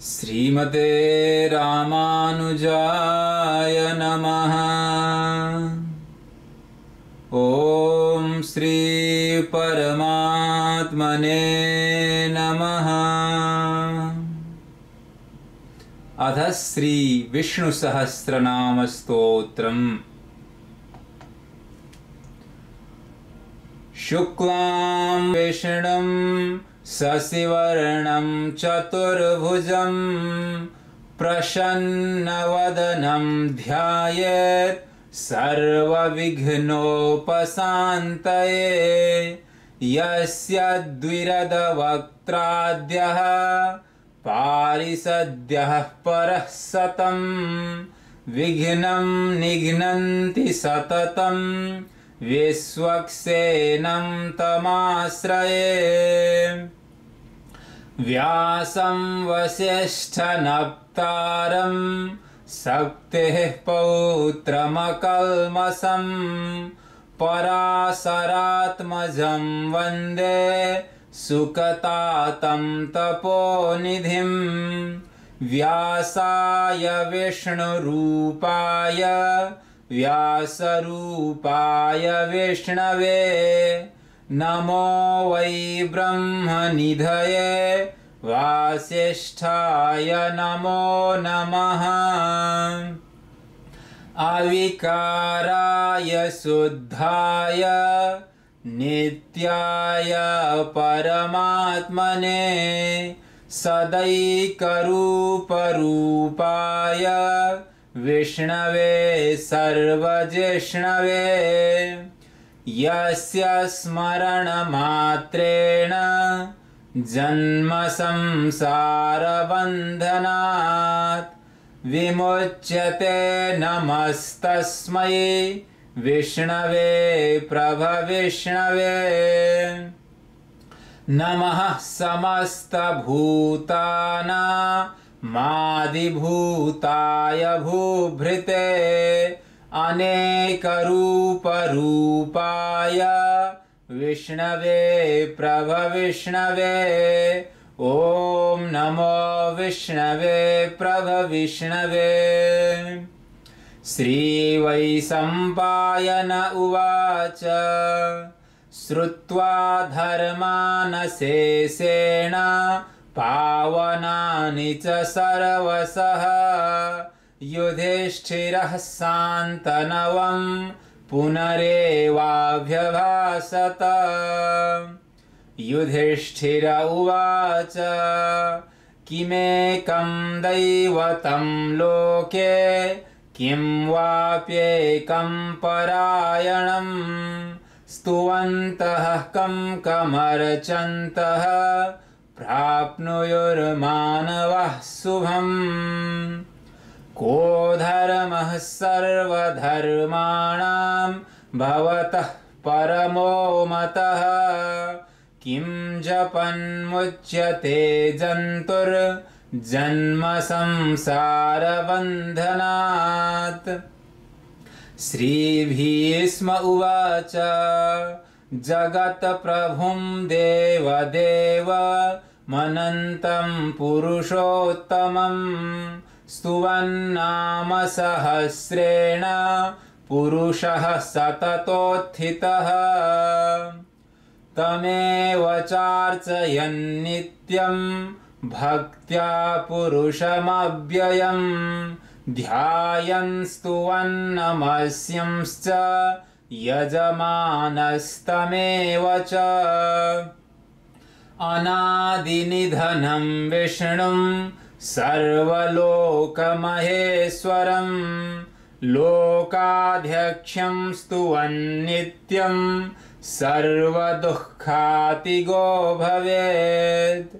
श्रीमते रामानुजाय नमः। ओम श्री परमात्मने नमः। अथ श्री विष्णु सहस्रनाम स्तोत्रम्। शुक्लां विष्णुं शशिवर्णं चतुर्भुजं प्रसन्नवदनं ध्यायेत् सर्वविघ्नोपशान्तये। यस्य द्विरदवक्त्राद्यः पारिषद्यः परः सतं विघ्नं निघ्नन्ति सततं विश्वक्सेनं तमाश्रये। व्यासं वसिष्ठनप्तारं शक्तेः पौत्रमकल्मषं पराशरात्मजं वन्दे सुकतातं तपोनिधिं। व्यासाय विष्णुरूपाय व्यासरूपाय विष्णवे नमो वै ब्रह्मनिधये वासिष्ठाय नमो नमः। अविकाराय शुद्धाय नित्याय परमात्मने सदैकरूपरूपाय विष्णवे सर्वजिष्णवे। यस्य स्मरणमात्रेण जन्म संसारबन्धनात् विमुच्यते। नमस्तस्मै विष्णवे प्रभविष्णवे। नमः समस्तभूतानामादिभूताय भूभृते अनेकरूपरूपाय विष्णवे प्रभविष्णवे। ॐ नमो विष्णवे प्रभविष्णवे। श्रीवैशम्पायन उवाच श्रुत्वा धर्मानशेषेण पावनानि च सर्वशः युधिष्ठिरः शान्तनवं पुनरेवाभ्यभाषत। युधिष्ठिर उवाच किमेकं दैवतं लोके किं वाप्येकं परायणं स्तुवन्तः कं कमर्चन्तः प्राप्नुयुर्मानवः शुभम्। को धर्मः सर्वधर्माणां भवतः परमो मतः किं जपन्मुच्यते जन्तुर्जन्म संसारबन्धनात्। श्रीभीष्म उवाच जगत्प्रभुं देवदेव मनन्तं पुरुषोत्तमं स्तुवन्नाम सहस्रेण पुरुषः सततोत्थितः। तमेव चार्चयन्नित्यं भक्त्या पुरुषमव्ययं ध्यायन् स्तुवन्नमस्यंश्च यजमानस्तमेव च। अनादिनिधनं विष्णुं सर्वलोकमहेश्वरं लोकाध्यक्षं स्तुवन्नित्यं सर्वदुःखातिगो भवेत्।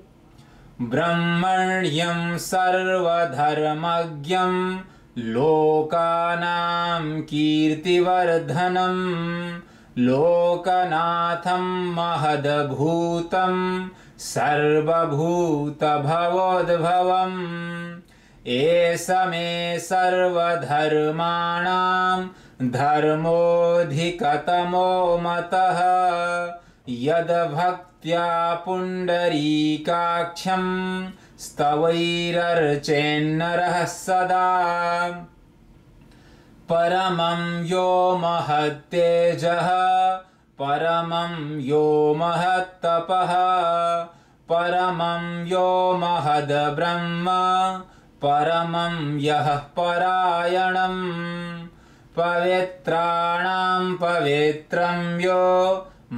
ब्रह्मण्यं सर्वधर्मज्ञं लोकानां कीर्तिवर्धनं लोकनाथं महद्भूतं सर्वभूतभवोद्भवम्। एष मे सर्वधर्माणां धर्मोऽधिकतमो मतः यद्भक्त्या पुण्डरीकाक्षं स्तवैरर्चेन्नरः सदा परमं यो महत्तेजः परमं यो महत्तपः परमं यो महद्ब्रह्म परमं यः परायणं पवित्राणां पवित्रं यो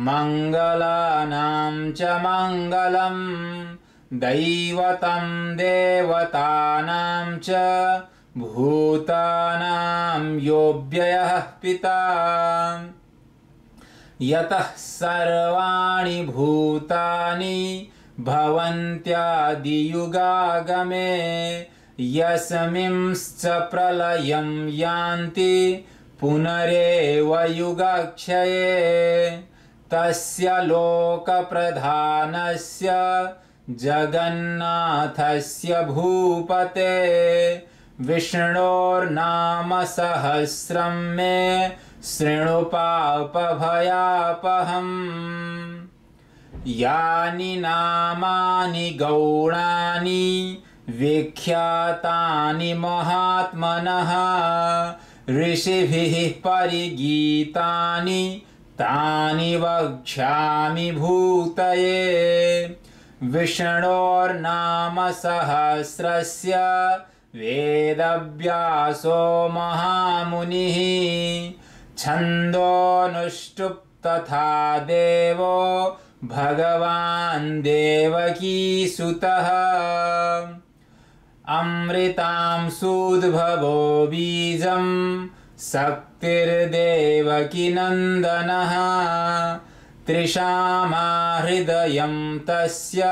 मङ्गलानां च मङ्गलं दैवतं देवतानां च भूतानां यो व्ययः पिता यतः सर्वाणि भूतानि भवन्त्यादियुगागमे यस्मिंश्च प्रलयं यान्ति पुनरेव युगाक्षये तस्य लोकप्रधानस्य जगन्नाथस्य भूपते विष्णोर्नाम सहस्रं मे शृणु पापभयापहम् यानि नामानि गौणानि विख्यातानि महात्मनः ऋषिभिः परिगीतानि तानि वक्ष्यामि भूतये विष्णोर्नाम सहस्रस्य वेदव्यासो महामुनिः छन्दोनुष्टुप् तथा देवो भगवान् देवकीसुतः अमृतांसूद्भवो बीजं शक्तिर्देवकीनन्दनः त्रिशामा हृदयं तस्य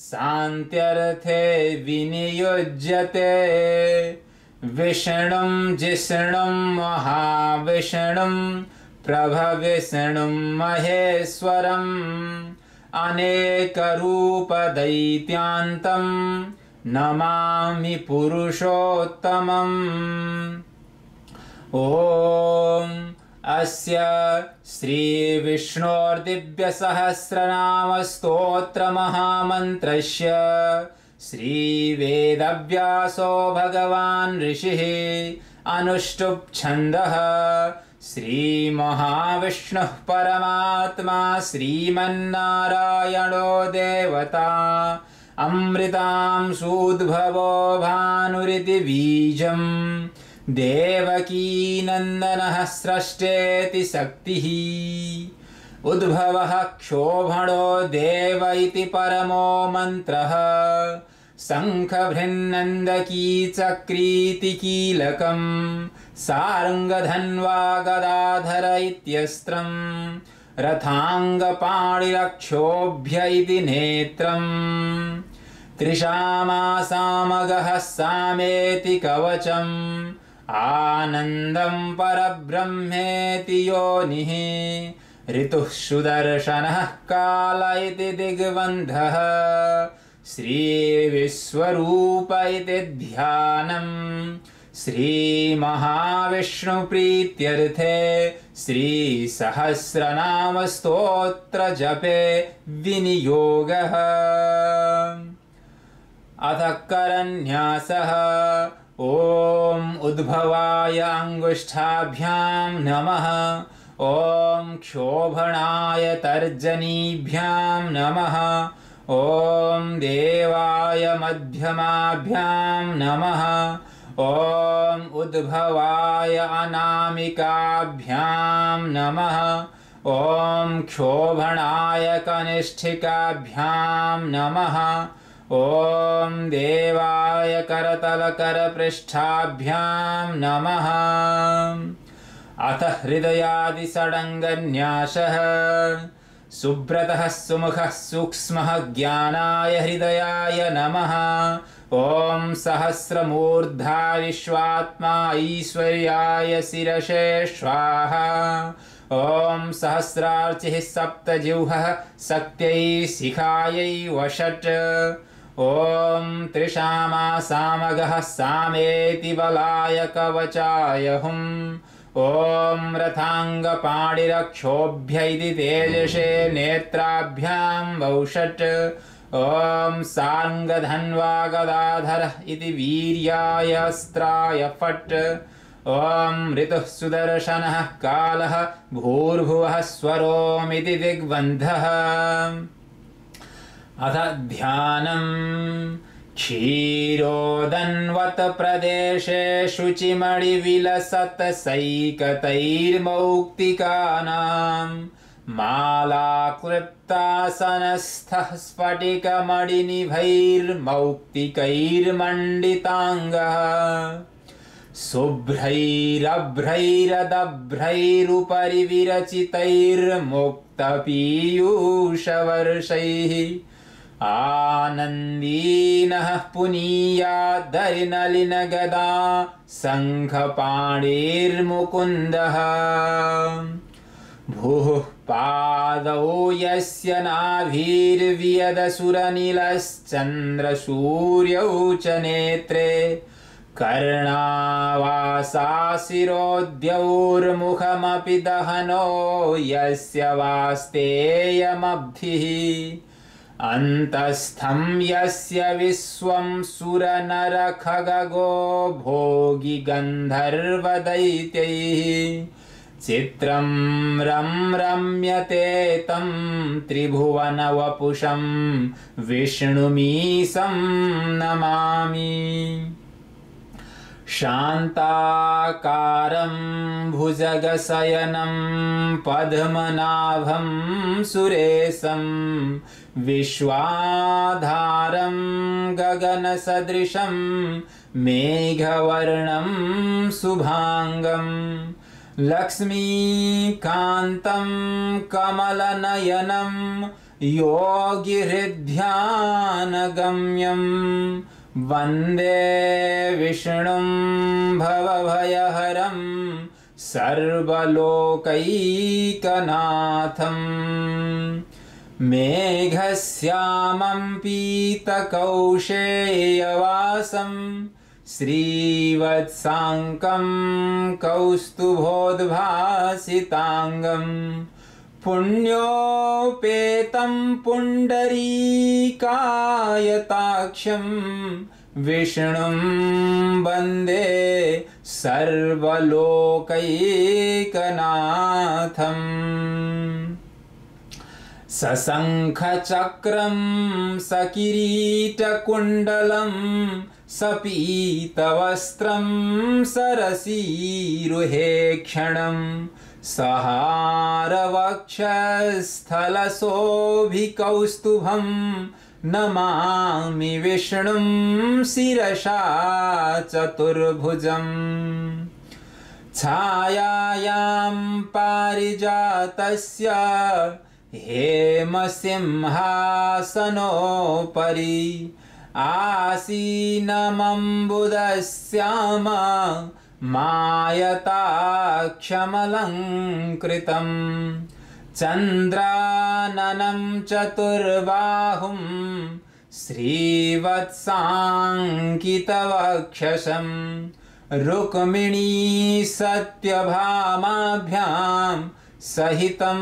शान्त्यर्थे विनियुज्यते विष्णुं जिष्णुं महाविष्णुं प्रभविष्णुं महेश्वरम् अनेकरूपदैत्यान्तं नमामि पुरुषोत्तमम् ॐ अस्य श्रीविष्णोर्दिव्यसहस्रनामस्तोत्रमहामन्त्रस्य श्रीवेदव्यासो भगवान् ऋषिः अनुष्टुप् छन्दः श्रीमहाविष्णुः परमात्मा श्रीमन्नारायणो देवता अमृतांसूद्भवो भानुरिति बीजम् देवकीनन्दनः स्रष्टेति शक्तिः उद्भवः क्षोभणो देव इति परमो मन्त्रः शङ्खभृन्नन्दकी चक्रीति कीलकम् सारङ्गधन्वा गदाधर इत्यस्त्रम् रथाङ्गपाणिरक्षोभ्य इति नेत्रम् त्रिशामा सामगः सामेति कवचम् आनन्दं परब्रह्मेति योनिः ऋतुः सुदर्शनः काल इति दिग्बन्धः श्रीविश्वरूप इति ध्यानम् श्रीमहाविष्णुप्रीत्यर्थे श्रीसहस्रनामस्तोत्रजपे विनियोगः अथ करन्यासः ॐ उद्भवाय अङ्गुष्ठाभ्यां नमः ॐ क्षोभणाय तर्जनीभ्यां नमः ॐ देवाय मध्यमाभ्यां नमः ॐ उद्भवाय अनामिकाभ्यां नमः ॐ क्षोभणाय कनिष्ठिकाभ्यां नमः ॐ देवाय करतलकरपृष्ठाभ्यां नमः अथ हृदयादिषडङ्गन्यासः सुब्रतः सुमुखः सूक्ष्मः ज्ञानाय हृदयाय नमः ॐ सहस्रमूर्धा विश्वात्मा ऐश्वर्याय शिरसे स्वाहा ॐ सहस्रार्चिः सप्तजिह्वः शक्त्यै शिखायै वषट् ॐ त्रिशामा सामगः सामेति बलाय कवचाय हुम् ॐ रथाङ्गपाणिरक्षोभ्य इति तेजसे नेत्राभ्यां वौषट् ॐ साङ्गधन्वा गदाधर इति वीर्याय अस्त्राय फट्। ॐ ऋतुः सुदर्शनः कालः भूर्भुवः स्वरोमिति दिग्बन्धः। अथ ध्यानम्। क्षीरोदन्वत प्रदेशे शुचिमणिविलसत् सैकतैर्मौक्तिकानाम् मालाक्लृप्तासनस्थः स्फटिकमणिनिभैर्मौक्तिकैर्मण्डिताङ्गः शुभ्रैरभ्रैरदभ्रैरुपरि विरचितैर्मुक्तपीयूषवर्षैः आनन्दीनः पुनीयादरिनलिनगदा शङ्खपाणिर्मुकुन्दः। भूः पादौ यस्य नाभिर्वियदसुरनिलश्चन्द्रसूर्यौ च नेत्रे कर्णावासाशिरोद्यौर्मुखमपि दहनो यस्य वास्तेयमब्धिः अन्तस्थं यस्य विश्वं सुरनरखगो भोगि गन्धर्वदैत्यैः चित्रं रम्यते तं त्रिभुवनवपुषं विष्णुमीशं नमामि। शान्ताकारं भुजगशयनं पद्मनाभं सुरेशं विश्वाधारं गगनसदृशं मेघवर्णं शुभांगं लक्ष्मीकान्तं कमलनयनं योगिहृद्ध्यानगम्यं वन्दे विष्णुं भवभयहरं सर्वलोकैकनाथम्। मेघश्यामं पीतकौशेयवासं श्रीवत्साङ्कं कौस्तुभोद्भासिताङ्गं पुण्योपेतं पुण्डरीकायताक्षं विष्णुं वन्दे सर्वलोकैकनाथम्। सशङ्खचक्रं सकिरीटकुण्डलं सपीतवस्त्रं सरसीरुहेक्षणं सहारवक्षस्थलशोभिकौस्तुभं नमामि विष्णुं शिरसा चतुर्भुजम्। छायायां पारिजातस्य हेमसिंहासनोपरि आसीनमम्बुदश्याम मायताक्षमलङ्कृतं चन्द्राननं चतुर्बाहुं श्रीवत्साङ्कितवक्षसं रुक्मिणी सत्यभामाभ्यां सहितं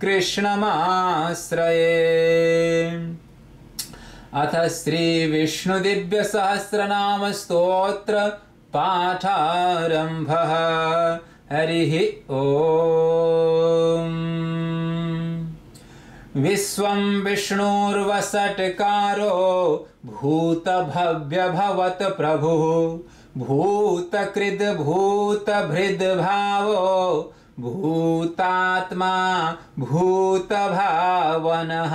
कृष्णमाश्रये। अथ श्री विष्णुदिव्यसहस्रनाम स्तोत्र पाठारम्भः। हरिः ओम्। विश्वं विष्णुर्वषट्कारो भूतभव्यभवत् प्रभुः भूतकृद्भूतभृद्भावो भूतात्मा भूतभावनः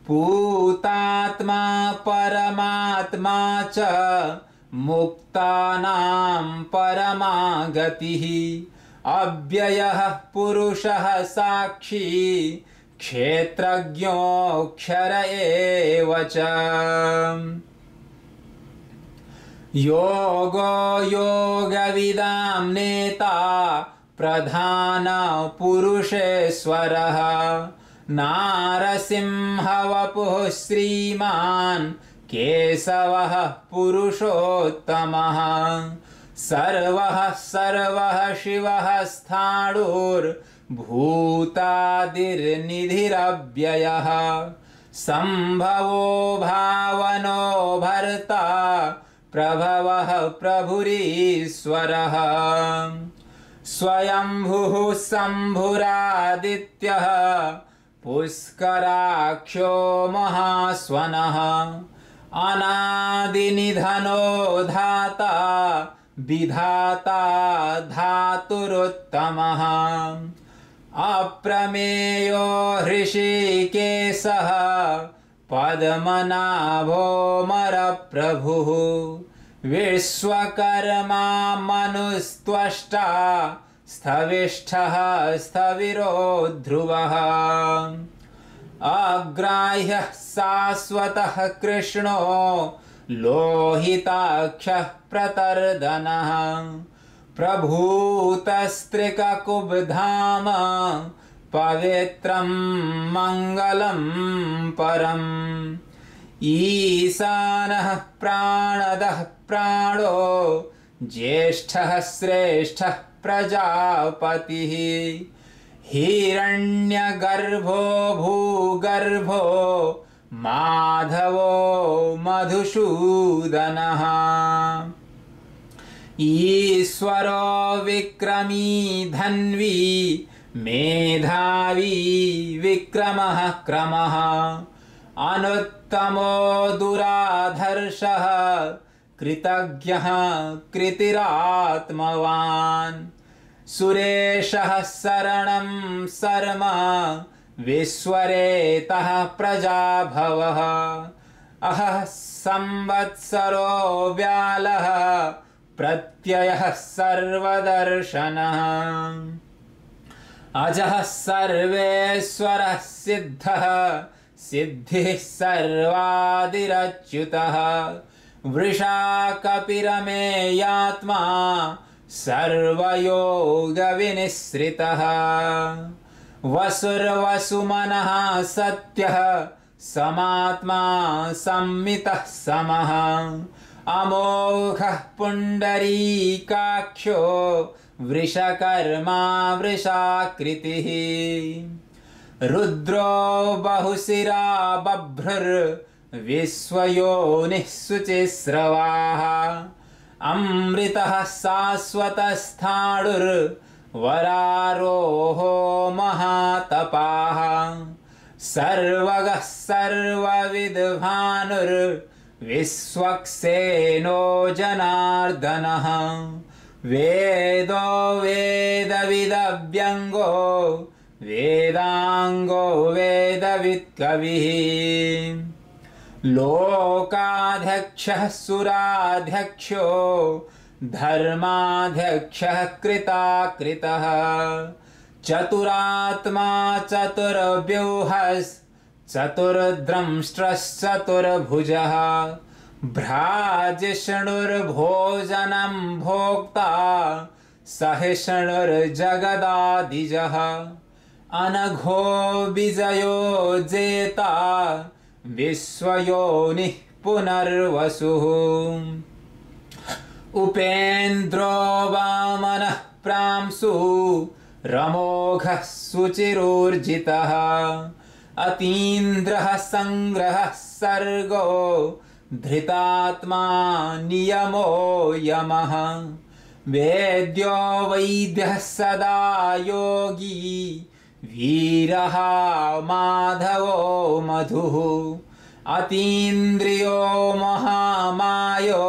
पूतात्मा परमात्मा च मुक्तानां परमागतिः अव्ययः पुरुषः साक्षी क्षेत्रज्ञोऽक्षर एव च। योगो योगविदां नेता प्रधान पुरुषेश्वरः नारसिंहवपुः श्रीमान् केशवः पुरुषोत्तमः सर्वः सर्वः शिवः स्थाणुर्भूतादिर्निधिरव्ययः संभवो भावनो भर्ता प्रभवः प्रभुरीश्वरः स्वयंभुः शम्भुरादित्यः पुष्कराक्षो महास्वनः अनादिनिधनो धाता विधाता धातुरुत्तमः अप्रमेयो हृषिकेशः पद्मनाभो मरप्रभुः विश्वकर्मा मनुस्त्वष्टा स्थविष्ठः स्थविरो ध्रुवः अग्राह्यः शाश्वतः कृष्णो लोहिताक्षः प्रतर्दनः प्रभूतस्त्रिककुब्धाम पवित्रं मङ्गलं परम् ईशानः प्राणदः प्राणो ज्येष्ठः श्रेष्ठः प्रजापतिः हिरण्यगर्भो भूगर्भो माधवो मधुसूदनः ईश्वरो विक्रमी धन्वी मेधावी विक्रमः क्रमः अनुत्तमो दुराधर्षः कृतज्ञः कृतिरात्मवान् सुरेशः शरणं शर्म विश्वरेतः प्रजाभवः अहः संवत्सरो व्यालः प्रत्ययः सर्वदर्शनः अजः सर्वेश्वरः सिद्धः सिद्धिः सर्वादिरच्युतः वृषा कपिरमेयात्मा सर्वयोगविनिश्रितः वसुर्वसुमनः सत्यः समात्मा संमितः समः अमोघः पुण्डरीकाक्षो वृषकर्मा वृषाकृतिः रुद्रो बहुशिरा बभ्रुर्विश्वयोनिः शुचिस्रवाः अमृतः शाश्वतस्थाणुर्वरारोहो महातपाः सर्वगः सर्वविद्भानुर्विश्वक्सेनो जनार्दनः वेदो वेदविदव्यङ्गो वेदांगो वेदवित्कविः लोकाध्यक्षः सुराध्यक्षो धर्माध्यक्षः कृताकृतः चतुरात्मा चतुर्व्यूहश्चतुर्द्रंष्ट्रश्चतुर्भुजः भ्राजिष्णुर्भोजनं भोक्ता सहिष्णुर्जगदादिजः अनघो विजयो जेता विश्वयोनिः पुनर्वसुः उपेन्द्रो वामनः प्रांशु रमोघः सुचिरोर्जितः अतीन्द्रः संग्रहः सर्गो धृतात्मा नियमो यमः वेद्यो वैद्यः सदा योगी वीरः माधवो मधुः अतीन्द्रियो महामायो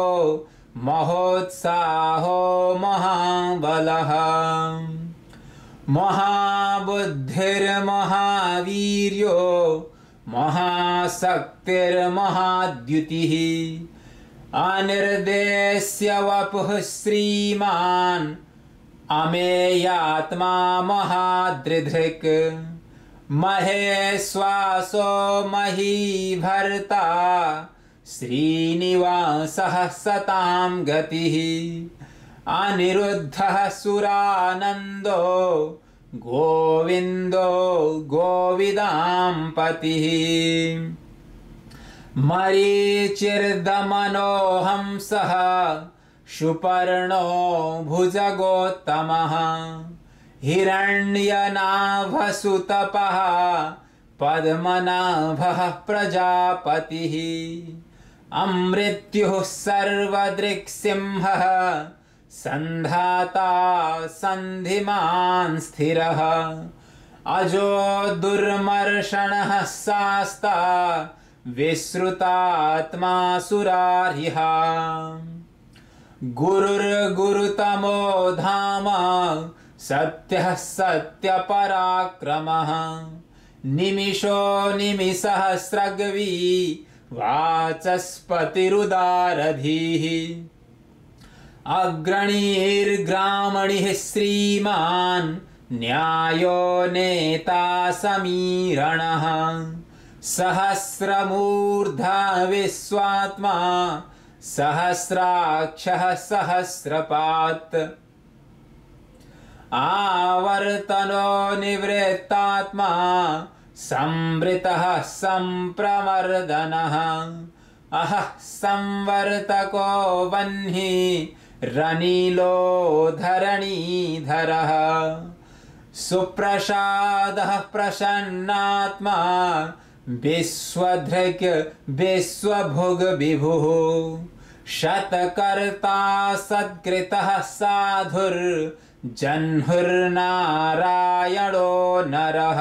महोत्साहो महाबलः महाबुद्धिर्महावीर्यो महाशक्तिर्महाद्युतिः अनिर्देश्य वपुः श्रीमान् अमेयात्मा महादृधृक् महेश्वासो महीभर्ता श्रीनिवासः सतां गतिः अनिरुद्धः सुरानन्दो गोविन्दो गोविदां पतिः मरीचिर्दमनो हंसः शुपर्णो भुजगोत्तमः हिरण्यनाभसुतपः पद्मनाभः प्रजापतिः अमृत्युः सर्वदृक्सिंहः सन्धाता सन्धिमान् स्थिरः अजो दुर्मर्षणः शास्ता विश्रुतात्मा सुरारिः गुरुर्गुरुतमो धाम सत्यः सत्यपराक्रमः निमिषो निमिषहस्रग्वी वाचस्पतिरुदारधीः अग्रणीर्ग्रामणिः श्रीमान् न्यायो नेता समीरणः सहस्रमूर्धा विश्वात्मा सहस्राक्षः सहस्रपात् आवर्तनो निवृत्तात्मा संवृतः संप्रमर्दनः अहः संवर्तको वह्नि रनीलो धरणीधरः सुप्रसादः प्रसन्नात्मा विश्वधृक् विश्वभुग् विभुः शतकर्ता सत्कृतः साधुर्जह्नुर्नारायणो नरः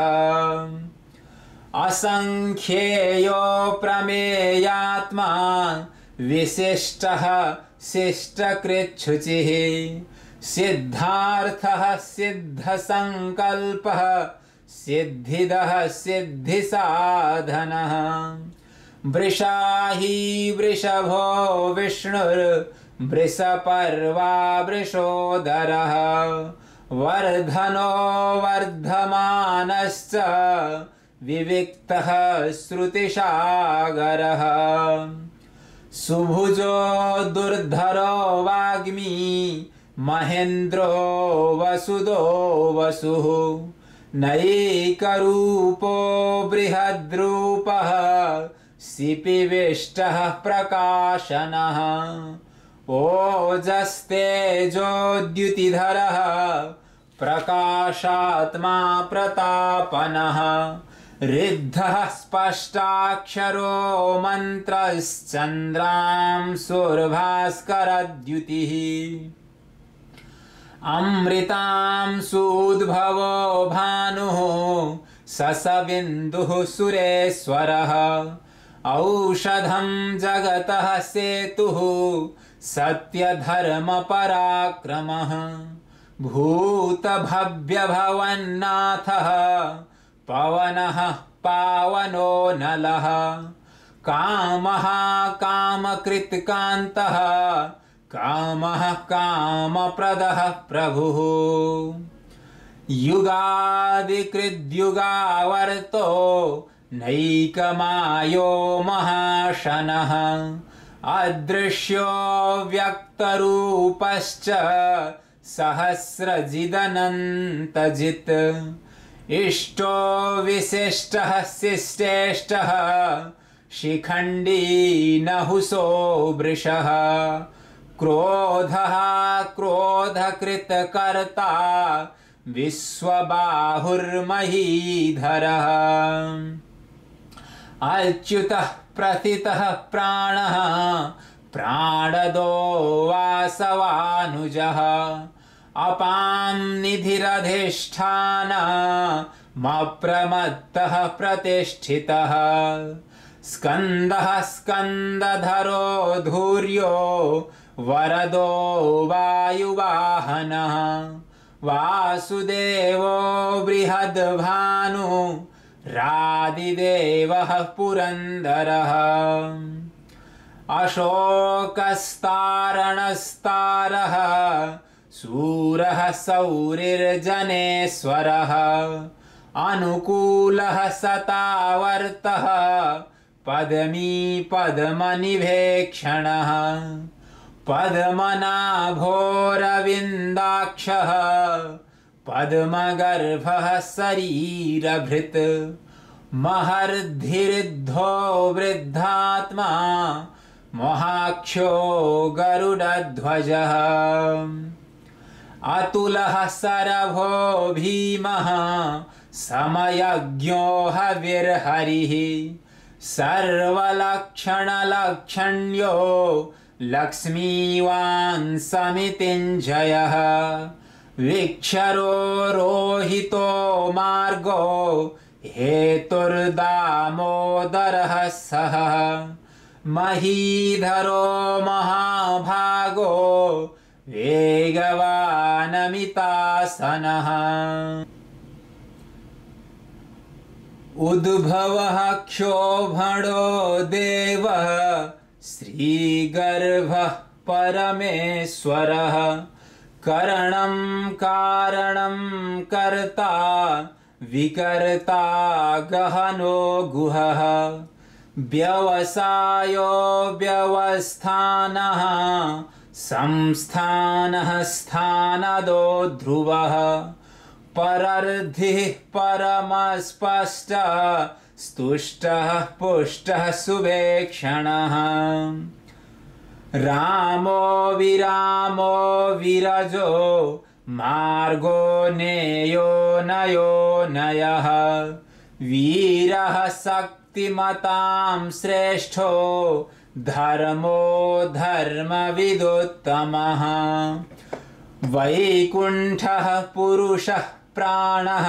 असंख्येयो प्रमेयात्मा विशिष्टः शिष्टकृच्छुचिः सिद्धार्थः सिद्धसंकल्पः सिद्धिदः सिद्धिसाधनः वृषाही वृषभो विष्णुर्वृषपर्वा वृषोदरः वर्धनो वर्धमानश्च विविक्तः श्रुतिसागरः सुभुजो दुर्धरो वाग्मी महेन्द्रो वसुदो वसुः नैकरूपो बृहद्रूपः सिपिविष्टः प्रकाशनः ओजस्तेजोद्युतिधरः प्रकाशात्मा प्रतापनः ऋद्धः स्पष्टाक्षरो मन्त्रश्चन्द्रांशुर्भास्करद्युतिः अमृतांशूद्भवो भानुः ससविन्दुः सुरेश्वरः औषधं जगतः सेतुः सत्यधर्मपराक्रमः भूतभव्यभवन्नाथः पवनः पावनो नलः कामः कामकृत्कान्तः कामः कामप्रदः प्रभुः युगादिकृद्युगावर्तो नैकमायो महाशनः अदृश्यो व्यक्तरूपश्च सहस्रजिदनन्तजित् इष्टो विशिष्टः शिष्टेष्टः शिखण्डी नहुसो वृषः क्रोधः क्रोधकृतकर्ता विश्वबाहुर्महीधरः अच्युतः प्रथितः प्राणः प्राणदो वासवानुजः अपां निधिरधिष्ठानमप्रमत्तः प्रतिष्ठितः स्कन्दः स्कन्दधरो धूर्यो वरदो वायुवाहनः वासुदेवो बृहद्भानु रादिदेवः पुरन्दरः अशोकस्तारणस्तारः शूरः सौरिर्जनेश्वरः अनुकूलः सतावर्तः पद्मी पद्मनिभेक्षणः पद्मनाभोरविन्दाक्षः पद्मगर्भः शरीरभृत् महर्धिरिद्धो वृद्धात्मा महाक्षो गरुडध्वजः अतुलः सरभो भीमः समयज्ञो हविर्हरिः सर्वलक्षणलक्षण्यो लक्ष्मीवान् समितिञ्जयः विक्षरो रोहितो मार्गो हेतुर्दामोदरः सः महीधरो महाभागो वेगवानमितासनः उद्भवः क्षोभणो देवः श्रीगर्भः परमेश्वरः करणं कारणं कर्ता विकर्ता गहनो गुहः व्यवसायो व्यवस्थानः संस्थानः स्थानदो ध्रुवः परर्धिः परमस्पष्टः स्तुष्टः पुष्टः सुवेक्षणः रामो विरामो विरजो मार्गो नेयो नयो नयः वीरः शक्तिमतां श्रेष्ठो धर्मो धर्मविदुत्तमः वैकुण्ठः पुरुषः प्राणः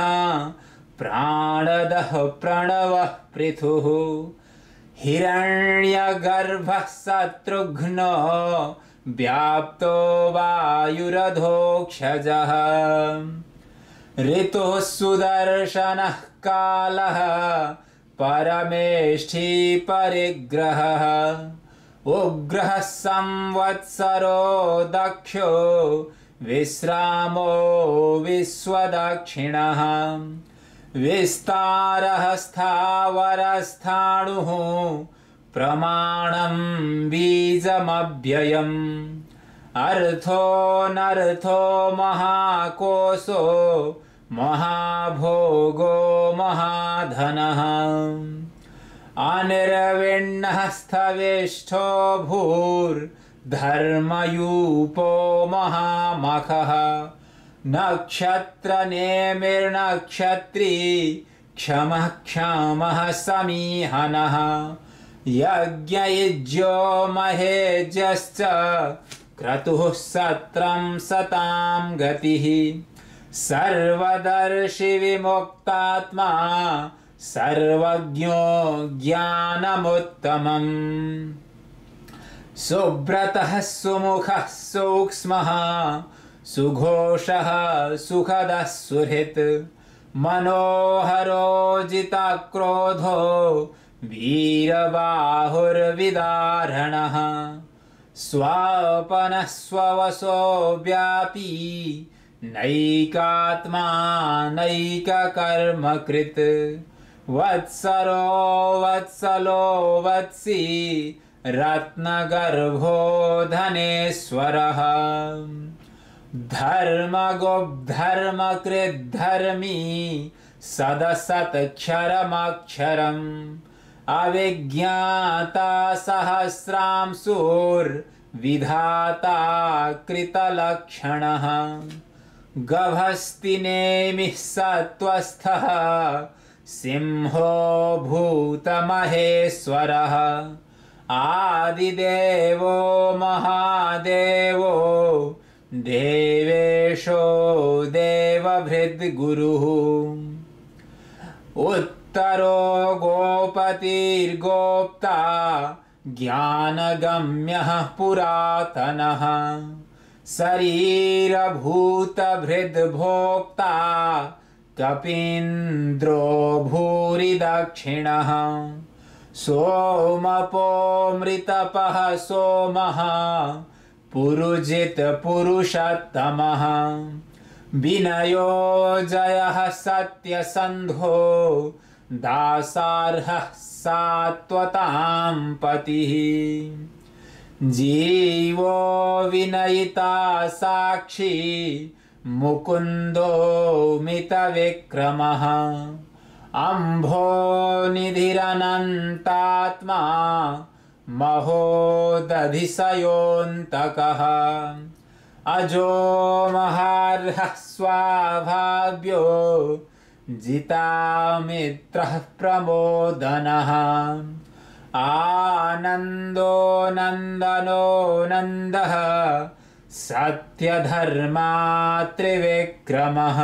प्राणदः प्रणवः पृथुः हिरण्यगर्भः शत्रुघ्नो व्याप्तो वायुरधोक्षजः ऋतुः सुदर्शनः कालः परमेष्ठी परिग्रहः उग्रः संवत्सरो दक्षो विश्रामो विश्वदक्षिणः विस्तारः स्थावरस्थाणुः प्रमाणं बीजमव्ययम् अर्थोऽनर्थो महाकोशो महाभोगो महाधनः अनिर्विण्णः स्थविष्ठो भूर्धर्मयूपो महामखः नक्षत्रनेमिर्नक्षत्री क्षमः क्षमः समीहनः यज्ञयुज्यो महेज्यश्च क्रतुः सत्रं सतां गतिः सर्वदर्शि विमुक्तात्मा सर्वज्ञो ज्ञानमुत्तमम् सुब्रतः सुमुखः सूक्ष्मः सुघोषः सुखदः सुहृत् मनोहरो जितक्रोधो वीरबाहुर्विदारणः स्वापनः स्ववशो व्यापी नैकात्मा नैककर्मकृत् वत्सरो वत्सलो वत्सी रत्नगर्भो धनेश्वरः धर्मगुप्धर्मकृद्धर्मी सदसत्क्षरमक्षरम् अविज्ञाता सहस्रांशुर्विधाता कृतलक्षणः गभस्तिनेमिः सत्त्वस्थः सिंहो भूतमहेश्वरः आदिदेवो महादेवो देवेशो देवभृद्गुरुः उत्तरो गोपतिर्गोप्ता ज्ञानगम्यः पुरातनः शरीरभूतभृद्भोक्ता कपीन्द्रो भूरि दक्षिणः सोमपोमृतपः सोमः पुरुजित पुरुषोत्तमः विनयो जयः सत्यसन्धो दासार्हः सात्वतां पतिः जीवो विनयिता साक्षी मुकुन्दो मितविक्रमः अम्भो निधिरनन्तात्मा महोदधिशयोऽन्तकः अजो महार्हः स्वाभाव्यो जितामित्रः प्रमोदनः आनन्दो नन्दनो नन्दः सत्यधर्मा त्रिविक्रमः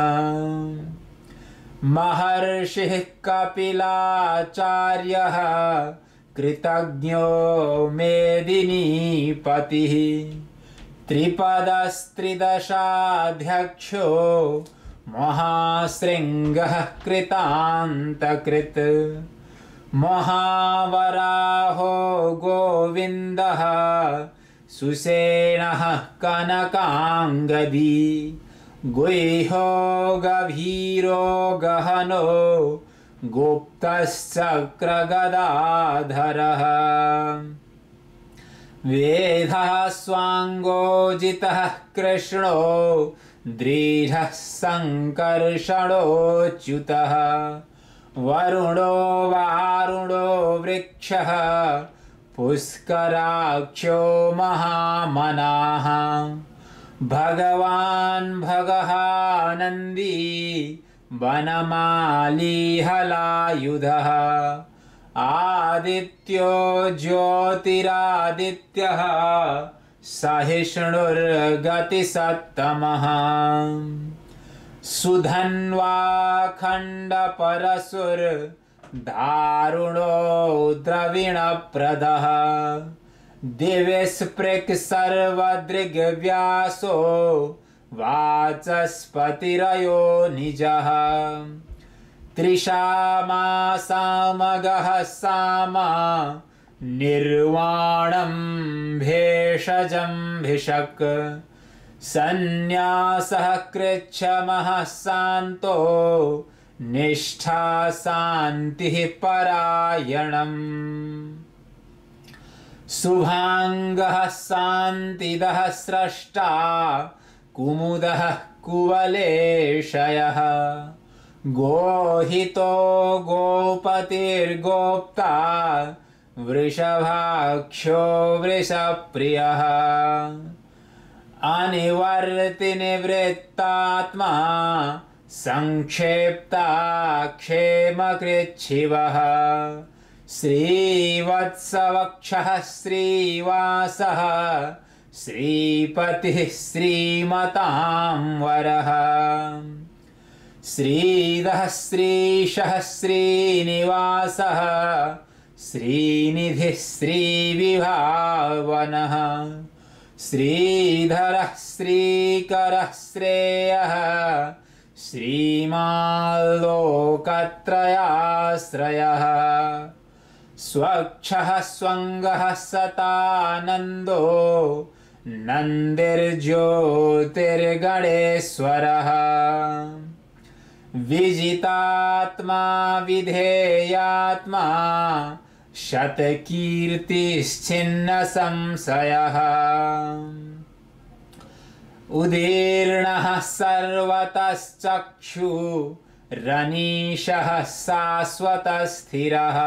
महर्षिः कपिलाचार्यः कृतज्ञो मेदिनीपतिः त्रिपदस्त्रिदशाध्यक्षो महाशृङ्गः कृतान्तकृत् महावराहो गोविन्दः सुसेनः कनकाङ्गदी गुह्यो गभीरो गहनो गुप्तश्चक्रगदाधरः वेदः स्वाङ्गोजितः कृष्णो दृढः सङ्कर्षणोच्युतः वरुणो वारुणो वृक्षः पुष्कराक्षो महामनाः भगवान् भगहानन्दी वनमाली हलायुधः आदित्यो ज्योतिरादित्यः सहिष्णुर्गतिसत्तमः सुधन्वा खण्डपरशुर्दारुणो द्रविणप्रदः दिविस्पृक् सर्वदृग्व्यासो वाचस्पतिरयो निजः त्रिशामासामगः सामा निर्वाणं भेषजं भिषक् सन्न्यासः कृच्छमः शान्तो निष्ठा शान्तिः परायणम् शुभाङ्गः शान्तिदः स्रष्टा कुमुदः कुवलेशयः गोहितो गोपतिर्गोप्ता वृषभाक्षो वृषप्रियः अनिवर्तिनिवृत्तात्मा संक्षेप्ता क्षेमकृच्छिवः श्रीवत्सवक्षः श्रीवासः श्रीपतिः श्रीमतां वरः श्रीधः श्रीशः श्रीनिवासः श्रीनिधिः श्रीविभावनः श्रीधरः श्रीकरः श्रेयः श्रीमाल्लोकत्रयाश्रयः स्वच्छः स्वङ्गः सतानन्दो नन्दिर्ज्योतिर्गणेश्वरः विजितात्मा विधेयात्मा शतकीर्तिश्चिन्न संशयः उदीर्णः सर्वतश्चक्षुरनीशः शाश्वतस्थिरः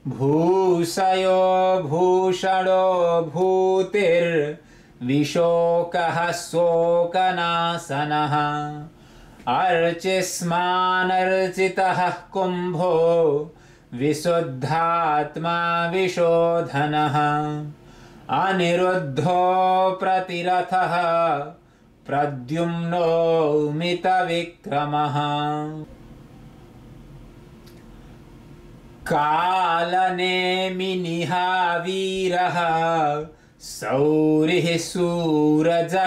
भूषयो भूषणो भूतिर्विशोकः शोकनाशनः अर्चिस्मानर्चितः कुम्भो विशुद्धात्मा विशोधनः अनिरुद्धो प्रतिरथः प्रद्युम्नो मितविक्रमः कालनेमिनिहा वीरः शौरिः शूरजनेश्वरः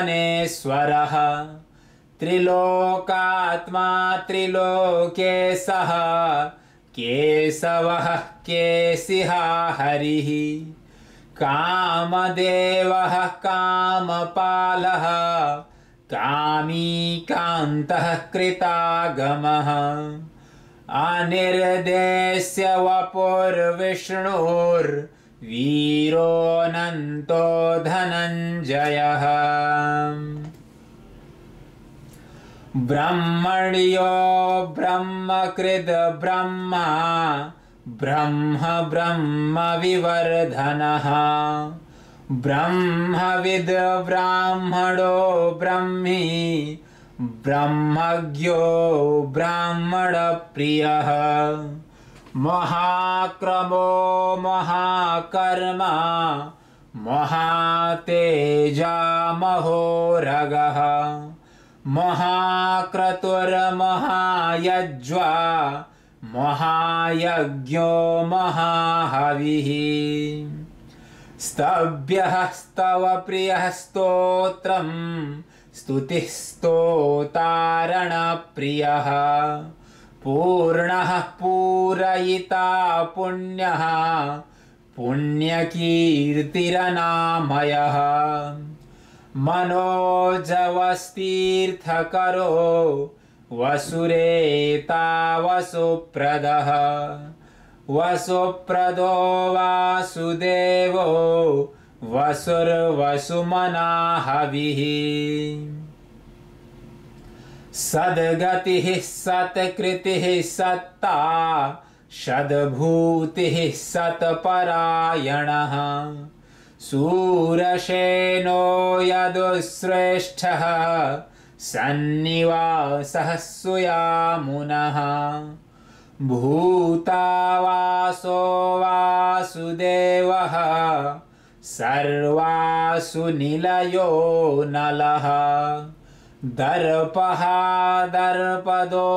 त्रिलोकात्मा त्रिलोकेशः केशवः केशिहा हरिः कामदेवः कामपालः कामी कान्तः कृतागमः अनिर्देश्य वपुर्विष्णुर्वीरोऽनन्तो धनञ्जयः ब्रह्मण्यो ब्रह्मकृद् ब्रह्मा ब्रह्म ब्रह्मविवर्धनः ब्रह्मविद् ब्राह्मणो ब्रह्मी ब्रह्मज्ञो ब्राह्मणप्रियः महाक्रमो महाकर्मा महातेजा महोरगः महाक्रतुर्महायज्वा महायज्ञो महाहविः स्तभ्यः स्तवप्रियः स्तोत्रम् स्तुतिः स्तोतारणप्रियः पूर्णः पूरयिता पुण्यः पुण्यकीर्तिरनामयः मनोजवस्तीर्थकरो वसुरेता वसुप्रदः वसुप्रदो वासुदेवो वसुर्वसुमनाहविः सद्गतिः सत्कृतिः सत्ता सद्भूतिः सत्परायणः शूरसेनो यदुश्रेष्ठः सन्निवासः सुयामुनः भूतावासो वासुदेवः सर्वासु निलयो नलः दर्पः दर्पदो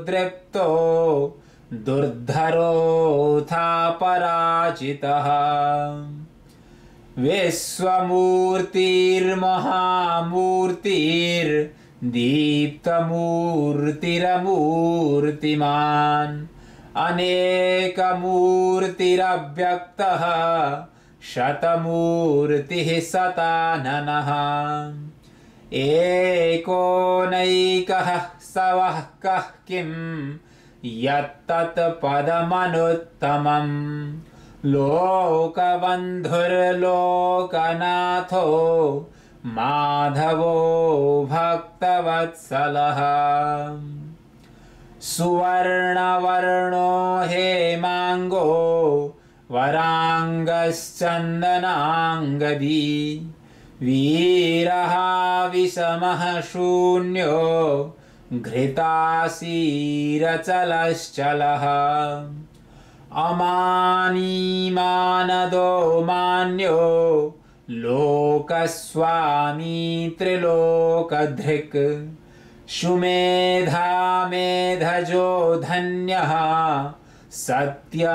दृप्तो दुर्धरोऽथा पराजितः विश्वमूर्तिर्महामूर्तिर्दीप्तमूर्तिरमूर्तिमान् अनेकमूर्तिरव्यक्तः शतमूर्तिः शताननः एको नैकः सवः कः किं यत्तत्पदमनुत्तमम् लोकबन्धुर्लोकनाथो माधवो भक्तवत्सलः सुवर्णवर्णो हेमाङ्गो वराङ्गश्चन्दनाङ्गदी वीरः विषमः शून्यो घृतासीरचलश्चलः अमानीमानदो मान्यो लोकस्वामी त्रिलोकधृक् सुमेधा मेधजो धन्यः सत्यमेधाधराधरः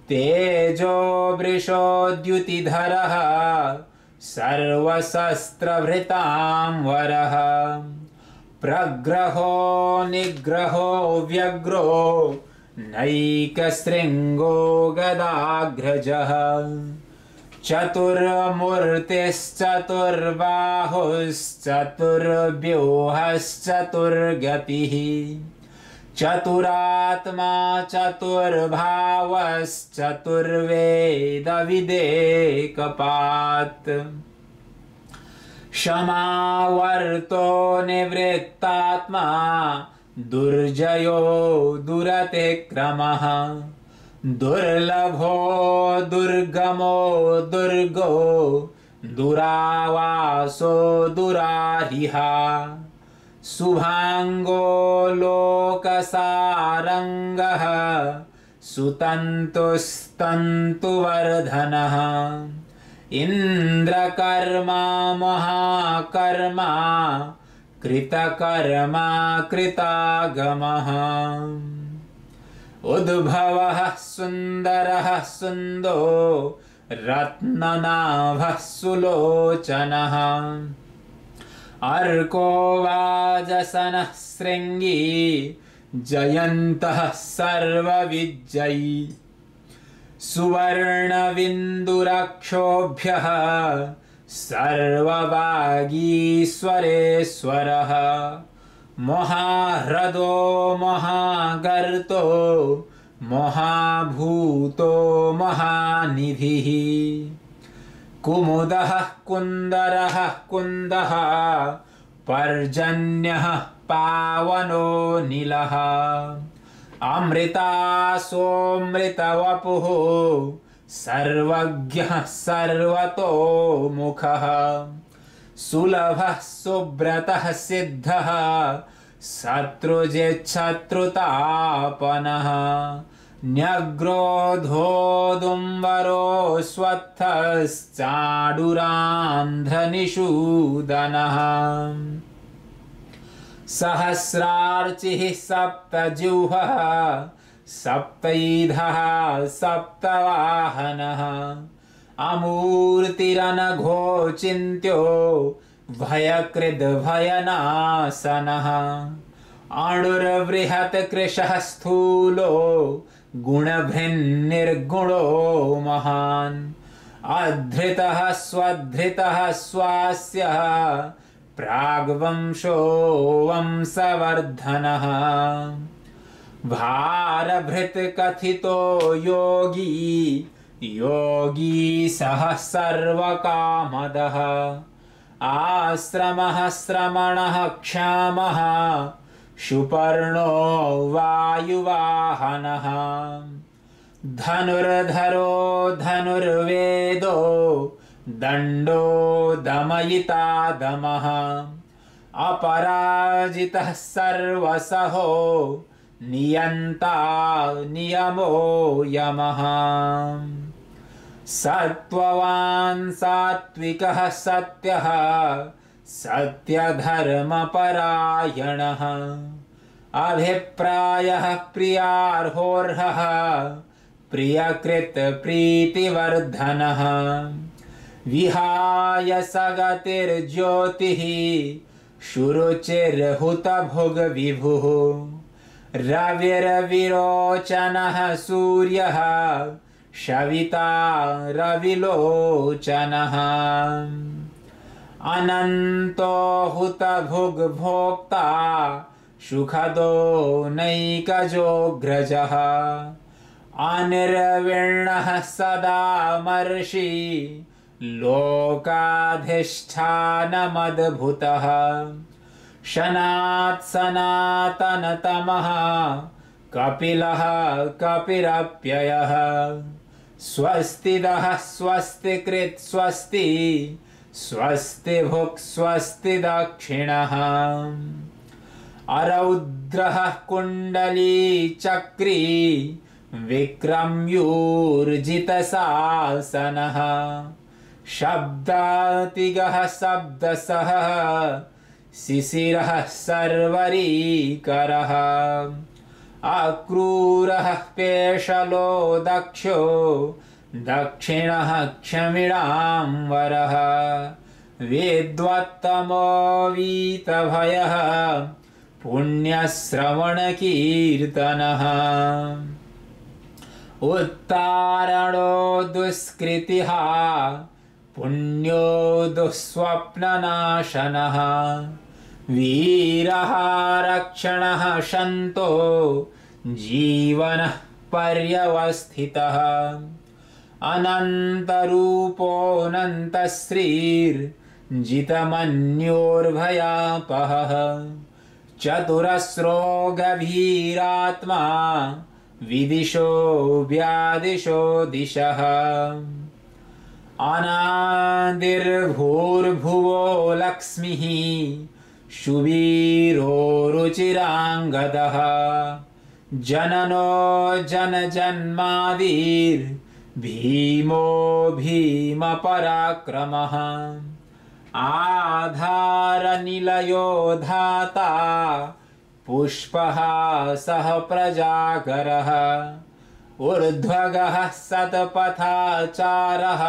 तेजो वृषोद्युतिधरः सर्वशस्त्रभृतां वरः प्रग्रहो निग्रहो व्यग्रो नैकशृङ्गो गदाग्रजः चतुर्मूर्तिश्चतुर्बाहुश्चतुर्व्यूहश्चतुर्गतिः चतुरात्मा चतुर्भावश्चतुर्वेदविदेकपात् क्षमावर्तो निवृत्तात्मा दुर्जयो दुरतिक्रमः दुर्लभो दुर्गमो दुर्गो दुरावासो दुरारिहा शुभांगो लोकसारंगः सुतन्तुस्तन्तुवर्धनः इंद्रकर्मा महाकर्मा कृतकर्मा कृतागमः उद्भवः सुन्दरः सुन्दो रत्ननाभः सुलोचनः अर्को वाजसनः शृङ्गी जयन्तः सर्वविजयी सुवर्णविन्दुरक्षोभ्यः सर्ववागीश्वरेश्वरः महाह्रदो महागर्तो महाभूतो महानिधिः कुमुदः कुन्दरः कुन्दः पर्जन्यः पावनो नीलः अमृतासोऽमृतवपुः सर्वज्ञः सर्वतोमुखः सुलभः सुब्रतः सिद्धः शत्रुजिच्छत्रुतापनः न्यग्रोधोदुम्बरो स्वत्थश्चाडुरान्ध्रनिषूदनः सहस्रार्चिः सप्तजिह्वः सप्तैधः सप्तवाहनः अमूर्तिरनघोचिन्त्यो भयकृद्भयनाशनः अणुर्बृहत्कृशः स्थूलो गुणभृन्निर्गुणो महान् अधृतः स्वधृतः स्वास्यः प्राग्वंशो वंशवर्धनः भारभृत्कथितो योगी योगी सः सर्वकामदः आश्रमः श्रमणः क्षामः शुपर्णो वायुवाहनः धनुर्धरो धनुर्वेदो दण्डो दमयिता दमः अपराजितः सर्वसहो नियन्ता नियमो यमः सत्त्ववान् सात्विकः सत्यः सत्यधर्मपरायणः अभिप्रायः प्रियार्होर्हः प्रियकृत प्रीतिवर्धनः विहाय सगतिर्ज्योतिः शुरुचिर्हुतभुग्विभुः रविर्विरोचनः सूर्यः शविता रविलोचनः अनन्तो हुतभुग्भोक्ता सुखदो नैकजोऽग्रजः अनिर्विण्णः सदा मर्षि लोकाधिष्ठानमद्भुतः शनात् सनातनतमः कपिलः कपिरप्ययः स्वस्तिदः स्वस्तिकृत् स्वस्ति स्वस्तिभुक् स्वस्ति दक्षिणः अरौद्रः कुण्डली चक्री विक्रम्यूर्जितशासनः शब्दातिगः शब्दसः शिशिरः सर्वरीकरः अक्रूरः पेशलो दक्षो दक्षिणः क्षमिणाम्बरः वेद्वत्तमो वीतभयः पुण्यश्रवणकीर्तनः उत्तारणो दुष्कृतिः पुण्यो दुःस्वप्ननाशनः वीरः रक्षणः शन्तो जीवनः पर्यवस्थितः अनन्तरूपोऽनन्तश्रीर्जितमन्योर्भयापहः चतुरस्रो गभीरात्मा विदिशो व्यादिशो दिशः अनादिर्भूर्भुवो लक्ष्मीः सुवीरो रुचिराङ्गदः जननो जनजन्मादिर्भीमो भीमपराक्रमः आधारनिलयो धाता पुष्पः सह प्रजाकरः ऊर्ध्वगः सतपथाचारः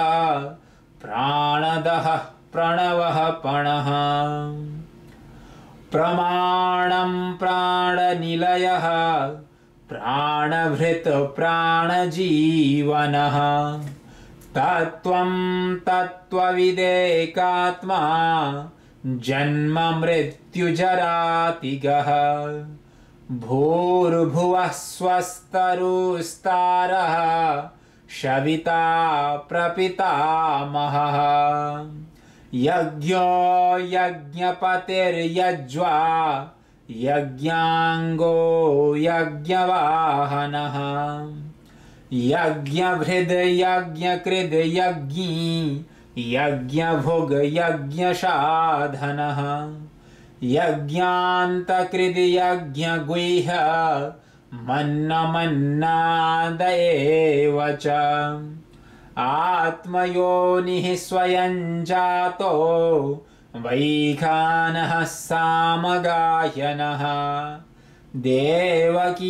प्राणदः प्रणवः पणः प्रमाणं प्राणनिलयः प्राणभृत् प्राणजीवनः तत्त्वं तत्त्वविदेकात्मा जन्म मृत्युजरातिगः भूर्भुवः स्वस्तरुस्तारः शविता प्रपितामहः यज्ञो यज्ञपतिर्यज्वा यज्ञाङ्गो यज्ञवाहनः यज्ञभृद् यज्ञकृद् यज्ञी यज्ञभुग् यज्ञसाधनः यज्ञान्तकृद् यज्ञगुह्य मन्नमन्नाद एव च आत्मयोनिः स्वयं जातो वैखानः सामगायनः देवकीनन्दनः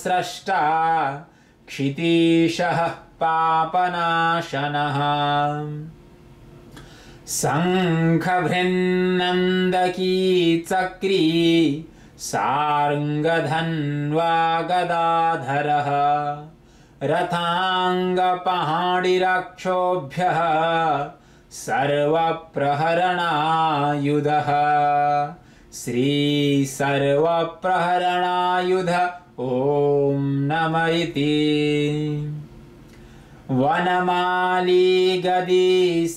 स्रष्टा क्षितीशः पापनाशनः शङ्खभृन्नन्दकी चक्री सार्ङ्गधन्वा गदाधरः रथाङ्गपहाडिरक्षोभ्यः सर्वप्रहरणायुधः श्रीसर्वप्रहरणायुध ॐ नमः इति वनमाली गदी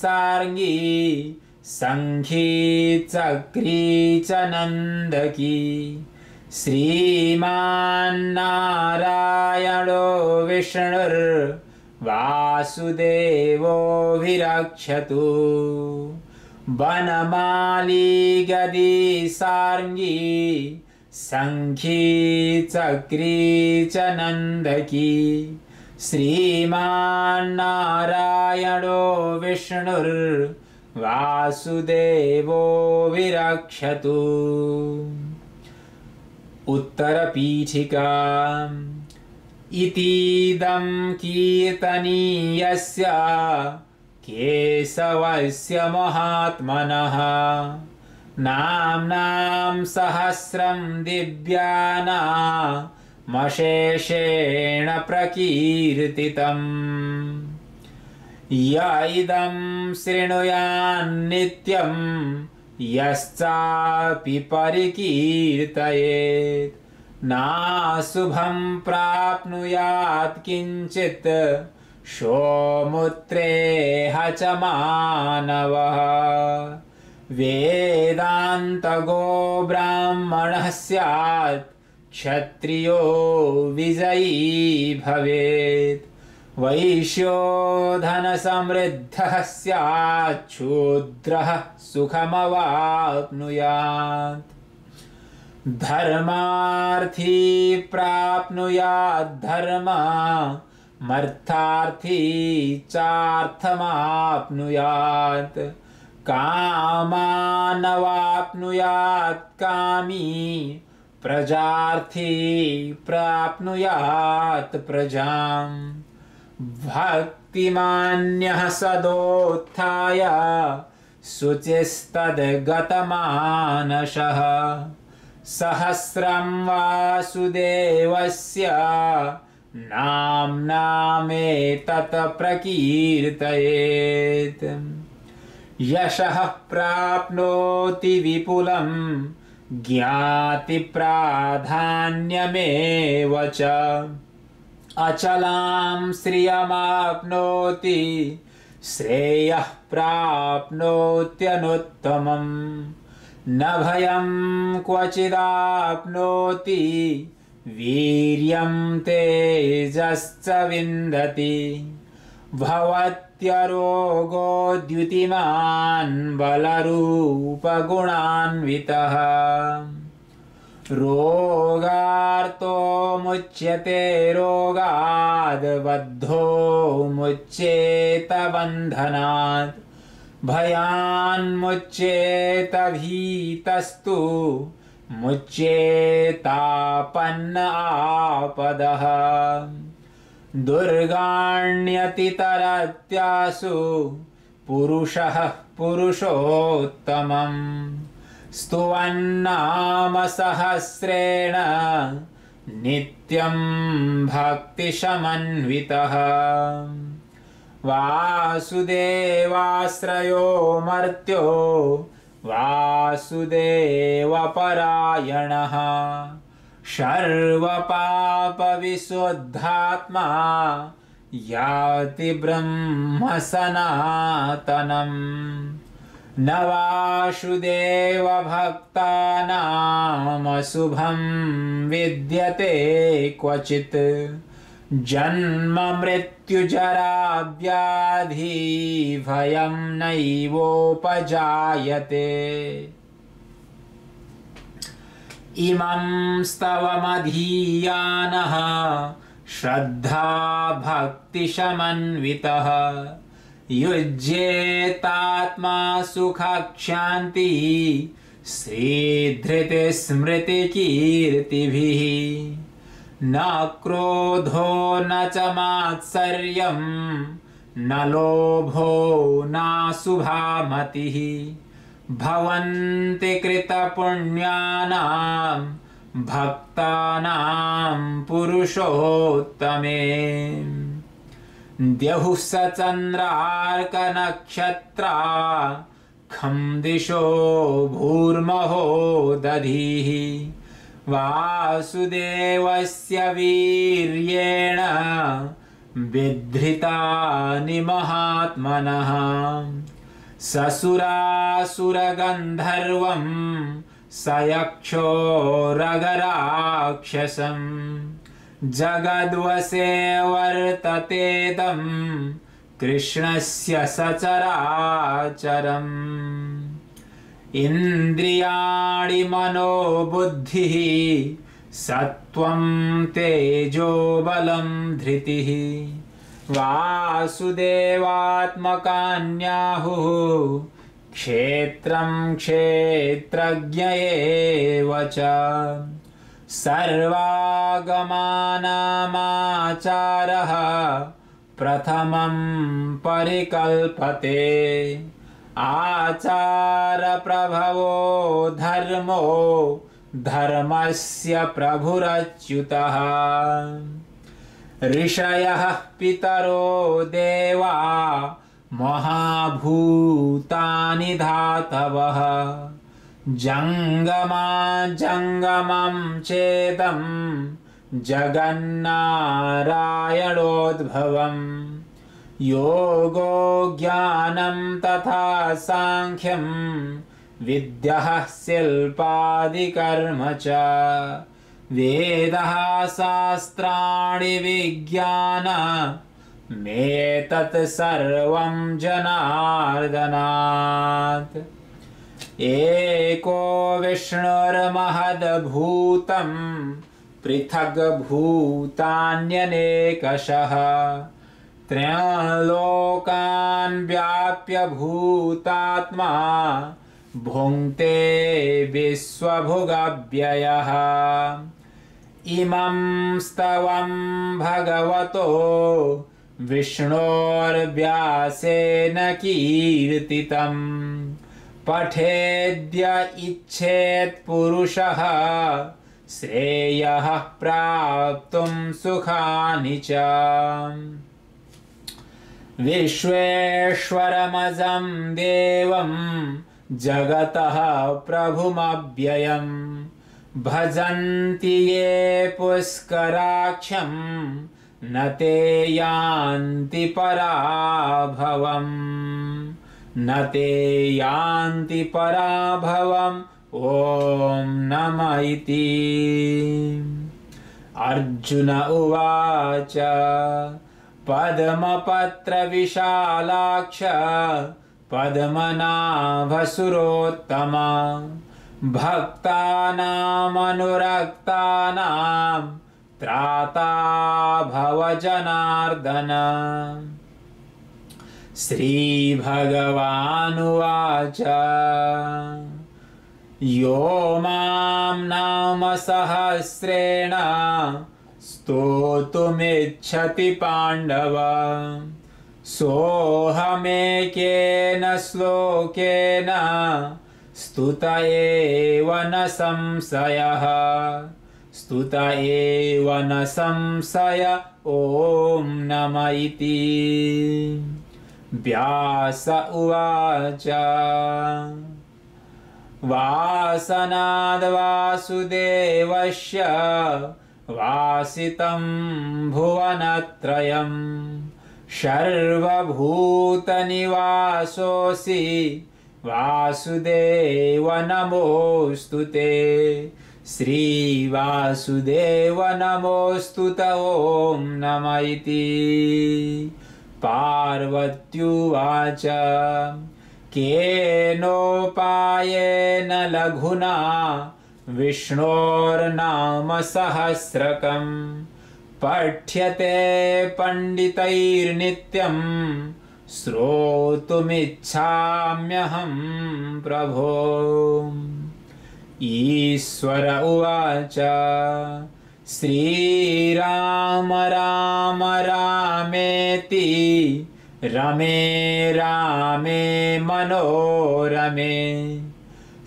सार्ङ्गी सङ्खी चक्री च नन्दकी श्रीमान्नारायणो विष्णुर्वासुदेवो विरक्षतु वनमाली गदी सार्ङ्गी सङ्खी चक्री च नन्दकी श्रीमान्नारायणो विष्णुर्वासुदेवो विरक्षतु। उत्तरपीठिका इतीदं कीर्तनीयस्य केशवस्य महात्मनः नाम्नां सहस्रं दिव्यानामशेषेण प्रकीर्तितम् य इदं शृणुयान्नित्यं यश्चापि परिकीर्तयेत् नाशुभं प्राप्नुयात् किञ्चित् सौमुत्रेह च मानवः वेदान्तगो ब्राह्मणः स्यात् क्षत्रियो विजयी भवेत् वैश्यो धनसमृद्धः स्यात् शूद्रः सुखमवाप्नुयात् धर्मार्थी प्राप्नुयात् धर्ममर्थार्थी चार्थमाप्नुयात् कामानवाप्नुयात् कामी प्रजार्थी प्राप्नुयात् प्रजाम् भक्तिमान्यः सदोत्थाय शुचिस्तद्गतमानसः सहस्रं वासुदेवस्य नाम्नामेतत् प्रकीर्तयेत् यशः प्राप्नोति विपुलं ज्ञातिप्राधान्यमेव च अचलां श्रियमाप्नोति श्रेयः प्राप्नोत्यनुत्तमम् न भयं क्वचिदाप्नोति वीर्यं तेजश्च विन्दति भवत्यरोगो द्युतिमान् बलरूपगुणान्वितः रोगार्तो मुच्यते रोगाद् बद्धो मुच्येत बन्धनात् भयान्मुच्येत भीतस्तु मुच्येतापन्न आपदः दुर्गाण्यतितरत्यासु पुरुषः पुरुषोत्तमम् स्तुवन्नाम सहस्रेण नित्यं भक्तिसमन्वितः वासुदेवाश्रयो मर्त्यो वासुदेवपरायणः सर्वपापविशुद्धात्मा याति ब्रह्म सनातनम् न वासुदेव भक्तानामशुभं विद्यते क्वचित् जन्म मृत्युजरा व्याधि भयं नैवोपजायते। इमं स्तवमधीयानः श्रद्धा भक्तिशमन्वितः युज्येतात्मा सुखक्षान्ति श्रीधृतिस्मृतिकीर्तिभिः। न क्रोधो न च मात्सर्यं न लोभो नाशुभा मतिः भवन्ति कृतपुण्यानां भक्तानां पुरुषोत्तमे। द्यहुः स चन्द्रार्कनक्षत्रा खं दिशो भूर्महो दधिः वासुदेवस्य वीर्येण विधृतानि महात्मनः। ससुरासुरगन्धर्वं सयक्षो रगराक्षसं जगद्वसे वर्ततेदं कृष्णस्य सचराचरम्। इन्द्रियाणि मनोबुद्धिः सत्त्वं तेजो बलं धृतिः वासुदेवात्मकान्याहुः क्षेत्रं क्षेत्रज्ञ एव च। सर्वागमानामाचारः प्रथमं परिकल्पते आचार प्रभवो धर्मो धर्मस्य प्रभुरच्युतः। ऋषयः पितरो देवा महाभूतानि धातवः जङ्गमं चेदं जगन्नारायणोद्भवम्। योगो ज्ञानं तथा सांख्यं विद्यः शिल्पादिकर्म च। वेदः शास्त्राणि विज्ञानमेतत् सर्वं जनार्दनात्। एको विष्णुर्महद्भूतं पृथग्भूतान्यनेकशः त्रयलोकान् व्याप्य भूतात्मा भुङ्क्ते विश्वभुगव्ययः। इमं स्तवं भगवतो विष्णोर्व्यासेन कीर्तितं पठेद्य इच्छेत् पुरुषः श्रेयः प्राप्तुं सुखानि च। विश्वेश्वरमजं देवं जगतः प्रभुमव्ययं भजन्ति ये पुष्कराक्षं न ते यान्ति पराभवम् न ते यान्ति पराभवम्। ॐ नमः इति। अर्जुन उवाच पद्मपत्रविशालाक्ष पद्मनाभसुरोत्तम भक्तानामनुरक्तानां त्राता भव जनार्दन। श्रीभगवानुवाच यो मां नाम सहस्रेण स्तोतुमिच्छति पाण्डव सोऽहमेकेन श्लोकेन स्तुत एव न संशयः स्तुत एव न संशय। ॐ नमः इति। व्यास उवाच वासनाद्वासुदेवस्य वासितं भुवनत्रयं सर्वभूतनिवासोऽसि वासुदेव नमोऽस्तु ते। श्रीवासुदेव नमोऽस्तुत ॐ नमः इति। पार्वत्युवाच केनोपायेन लघुना विष्णोर्नाम सहस्रकम् पठ्यते पंडितैर्नित्यं श्रोतुमिच्छाम्यहं प्रभो। ईश्वर उवाच श्रीराम राम रामेति रमे रामे मनोरमे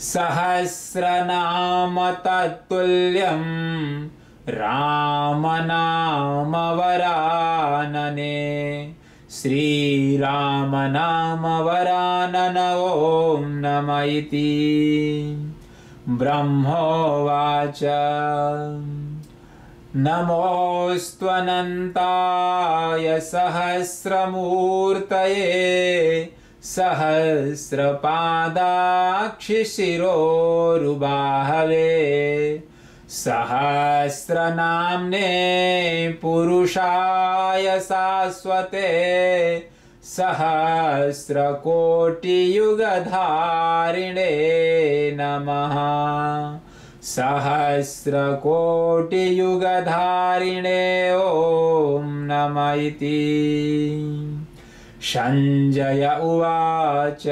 सहस्रनाम तत्तुल्यं राम नाम वरानने। श्रीराम नाम वरानन ॐ नमः इति। ब्रह्मोवाच नमोऽस्त्वनन्ताय सहस्रमूर्तये सहस्रपादाक्षिशिरोरुबाहवे सहस्रनाम्ने पुरुषाय शाश्वते सहस्रकोटियुगधारिणे नमः। सहस्रकोटियुगधारिणे ॐ नमः इति। संजय उवाच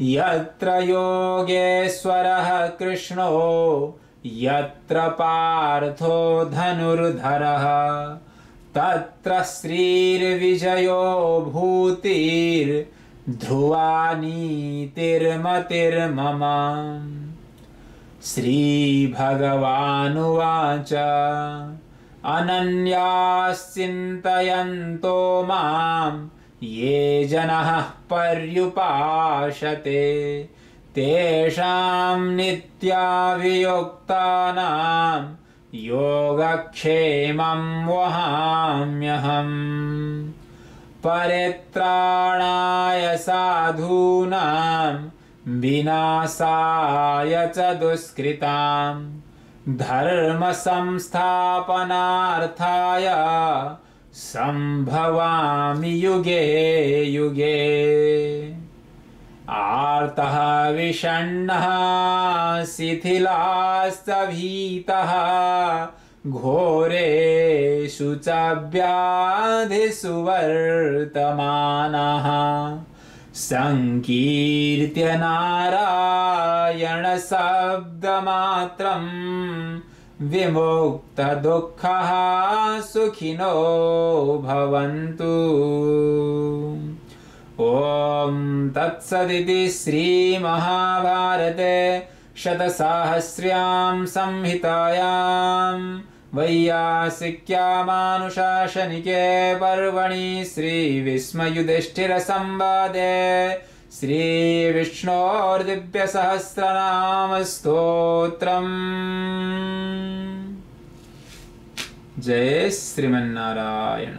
यत्र योगेश्वरः कृष्णो यत्र पार्थो धनुर्धरः तत्र श्रीर्विजयो भूतिर्ध्रुवा नीतिर्मतिर्मम। श्रीभगवानुवाच अनन्याश्चिन्तयन्तो मां ये जनाः पर्युपासते तेषां नित्याभियुक्तानां योगक्षेमं वहाम्यहम्। परित्राणाय साधूनां विनाशाय च दुष्कृतां धर्म संस्थापनार्थाय संभवामि युगे युगे। आर्तः विषण्णः शिथिलाश्च भीतः घोरेषु च व्याधिषु वर्तमानः संकीर्त्य नारायणशब्दमात्रं विमुक्तदुःखः सुखिनो भवन्तु। ॐ तत्सदिति श्रीमहाभारते शतसाहस्र्यां संहितायां वैयासिक्यामानुशासनिके पर्वणि श्रीविष्णुयुधिष्ठिरसंवादे श्रीविष्णोर्दिव्यसहस्रनामस्तोत्रम्। जय श्रीमन्नारायण।